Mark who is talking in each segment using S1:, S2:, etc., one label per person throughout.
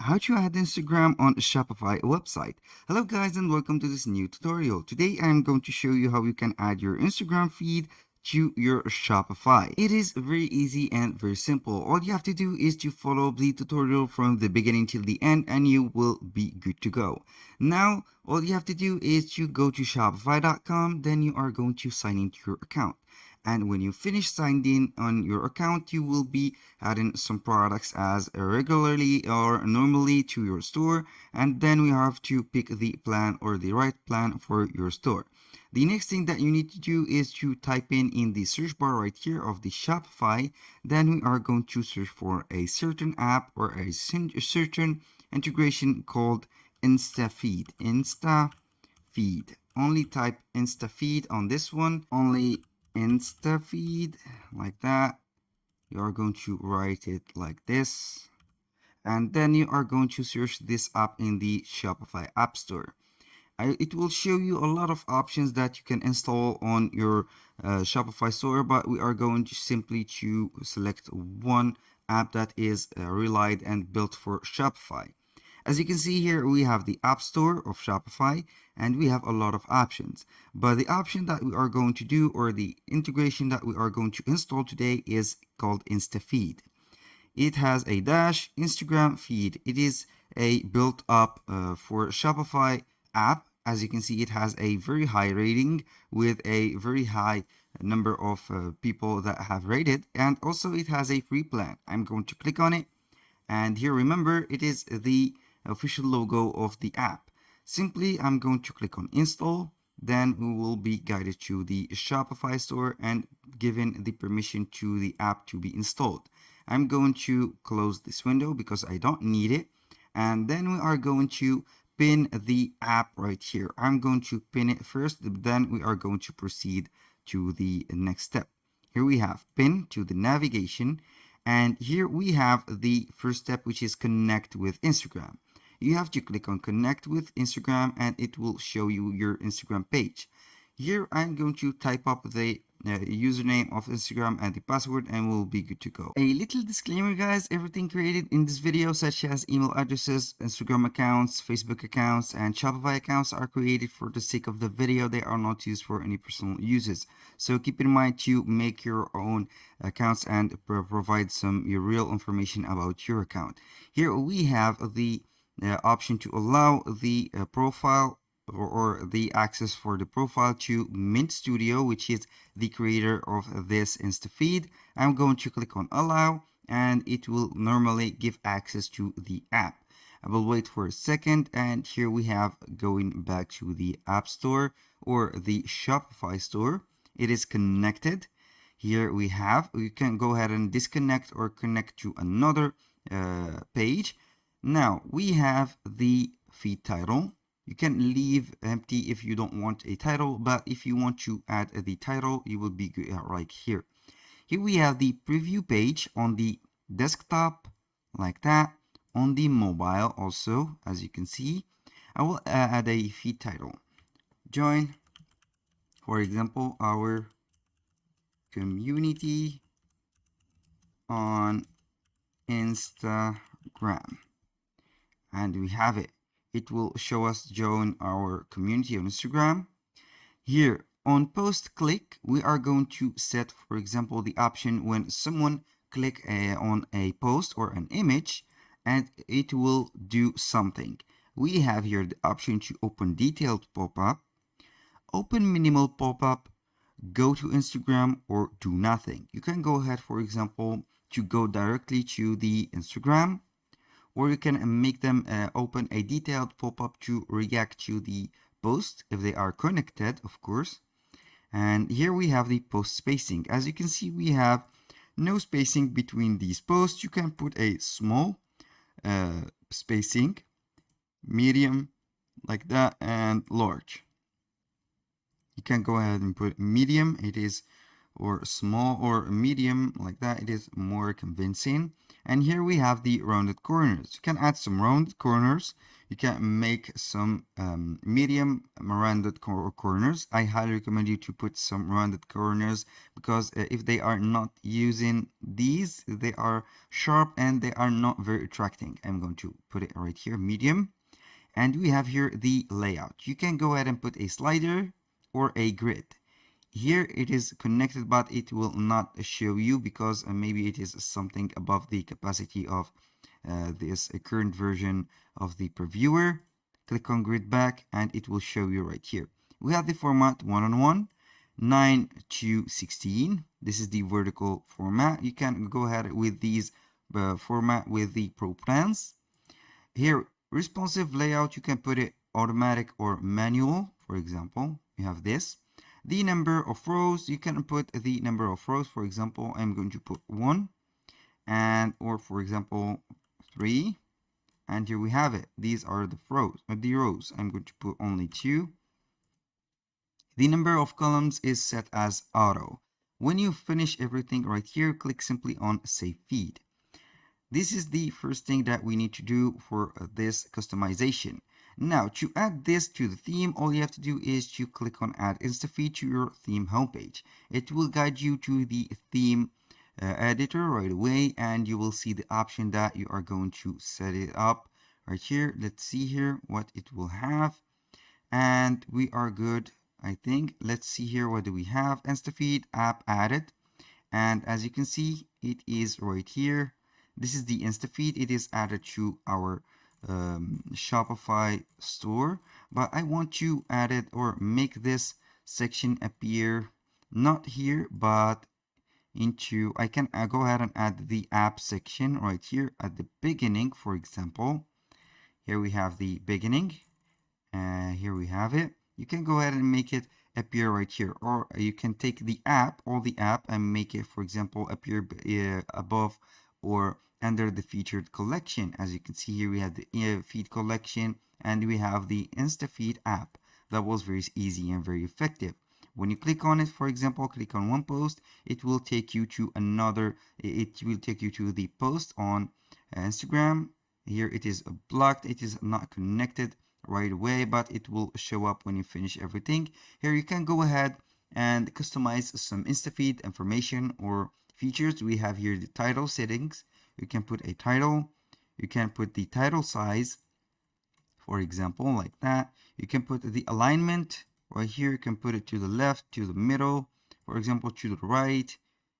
S1: how to add Instagram on a Shopify website. Hello guys and welcome to this new tutorial. Today I'm going to show you how you can add your Instagram feed to your Shopify. It is very easy and very simple. All you have to do is to follow the tutorial from the beginning till the end and you will be good to go. Now all you have to do is to go to shopify.com, then you are going to sign into your account. And when you finish signed in on your account, you will be adding some products as regularly or normally to your store, and then we have to pick the plan or the right plan for your store. The next thing that you need to do is to type in the search bar right here of the Shopify. Then we are going to search for a certain app or a certain integration called InstaFeed. InstaFeed. Only type InstaFeed on this one. Only InstaFeed, like that. You are going to write it like this, and then you are going to search this app in the Shopify App Store. It will show you a lot of options that you can install on your Shopify store, but we are going to simply to select one app that is relied and built for Shopify. As you can see here, we have the App Store of Shopify and we have a lot of options. But the option that we are going to do, or the integration that we are going to install today, is called InstaFeed. It has a dash Instagram feed. It is a built up for Shopify app. As you can see, it has a very high rating with a very high number of people that have rated, and also it has a free plan. I'm going to click on it, and here, remember, it is the official logo of the app. Simply, I'm going to click on install. Then we will be guided to the Shopify store and given the permission to the app to be installed. I'm going to close this window because I don't need it. And then we are going to pin the app right here. I'm going to pin it first, then we are going to proceed to the next step. Here we have pin to the navigation. And here we have the first step, which is connect with Instagram. You have to click on connect with Instagram and it will show you your Instagram page. Here I'm going to type up the username of Instagram and the password and we'll be good to go. A little disclaimer guys, everything created in this video such as email addresses, Instagram accounts, Facebook accounts and Shopify accounts are created for the sake of the video. They are not used for any personal uses. So keep in mind to make your own accounts and provide some real information about your account. Here we have the option to allow the profile or the access for the profile to Mint Studio, which is the creator of this InstaFeed. I'm going to click on allow and it will normally give access to the app. I will wait for a second, and here we have going back to the App Store or the Shopify store. It is connected. Here we have, you can go ahead and disconnect or connect to another page. Now we have the feed title. You can leave empty if you don't want a title, but if you want to add the title, you will be good right here. Here we have the preview page on the desktop, like that. On the mobile also, as you can see. I will add a feed title. Join, for example, our community on Instagram. And we have it. It will show us join our community on Instagram. Here on post click, we are going to set, for example, the option when someone click on a post or an image and it will do something. We have here the option to open detailed pop-up, open minimal pop-up, go to Instagram, or do nothing. You can go ahead, for example, to go directly to the Instagram, or you can make them open a detailed pop-up to react to the post if they are connected, of course. And here we have the post spacing. As you can see, we have no spacing between these posts. You can put a small spacing, medium, like that, and large. You can go ahead and put medium. It is or small or medium like that, it is more convincing. And here we have the rounded corners. You can add some rounded corners. You can make some medium rounded corners. I highly recommend you to put some rounded corners because if they are not using these, they are sharp and they are not very attracting. I'm going to put it right here, medium. And we have here the layout. You can go ahead and put a slider or a grid. Here it is connected, but it will not show you because maybe it is something above the capacity of this current version of the previewer. Click on grid back and it will show you right here. We have the format 1:1, 9 to 16. This is the vertical format. You can go ahead with these format with the pro plans. Here, responsive layout, you can put it automatic or manual. For example, you have this. The number of rows, you can put the number of rows. For example, I'm going to put 1 and or for example 3, and here we have it. These are the rows. I'm going to put only 2. The number of columns is set as auto. When you finish everything right here, click simply on save feed. This is the first thing that we need to do for this customization. Now, to add this to the theme, all you have to do is to click on Add InstaFeed to your theme homepage. It will guide you to the theme editor right away, and you will see the option that you are going to set it up right here. Let's see here what it will have, and we are good, I think. Let's see here, what do we have? InstaFeed app added, and as you can see, it is right here. This is the InstaFeed. It is added to our Shopify store, but I want to add it or make this section appear not here, but into, I can go ahead and add the app section right here at the beginning. For example, here we have the beginning. Here we have it. You can go ahead and make it appear right here, or you can take the app, all the app, and make it, for example, appear above or under the featured collection. As you can see here, we have the feed collection and we have the InstaFeed app. That was very easy and very effective. When you click on it, for example, click on one post, it will take you to another, it will take you to the post on Instagram. Here it is blocked, it is not connected right away, but it will show up when you finish everything. Here you can go ahead and customize some InstaFeed information or features. We have here the title settings. You can put a title. You can put the title size, for example, like that. You can put the alignment right here. You can put it to the left, to the middle, for example, to the right.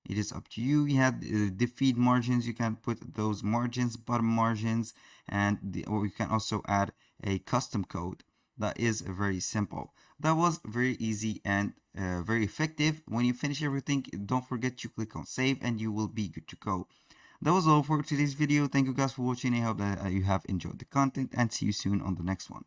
S1: It is up to you. You have the feed margins. You can put those margins, bottom margins, and or you can also add a custom code. That is very simple. That was very easy and very effective. When you finish everything, don't forget to click on save and you will be good to go. That was all for today's video. Thank you guys for watching. I hope that you have enjoyed the content and see you soon on the next one.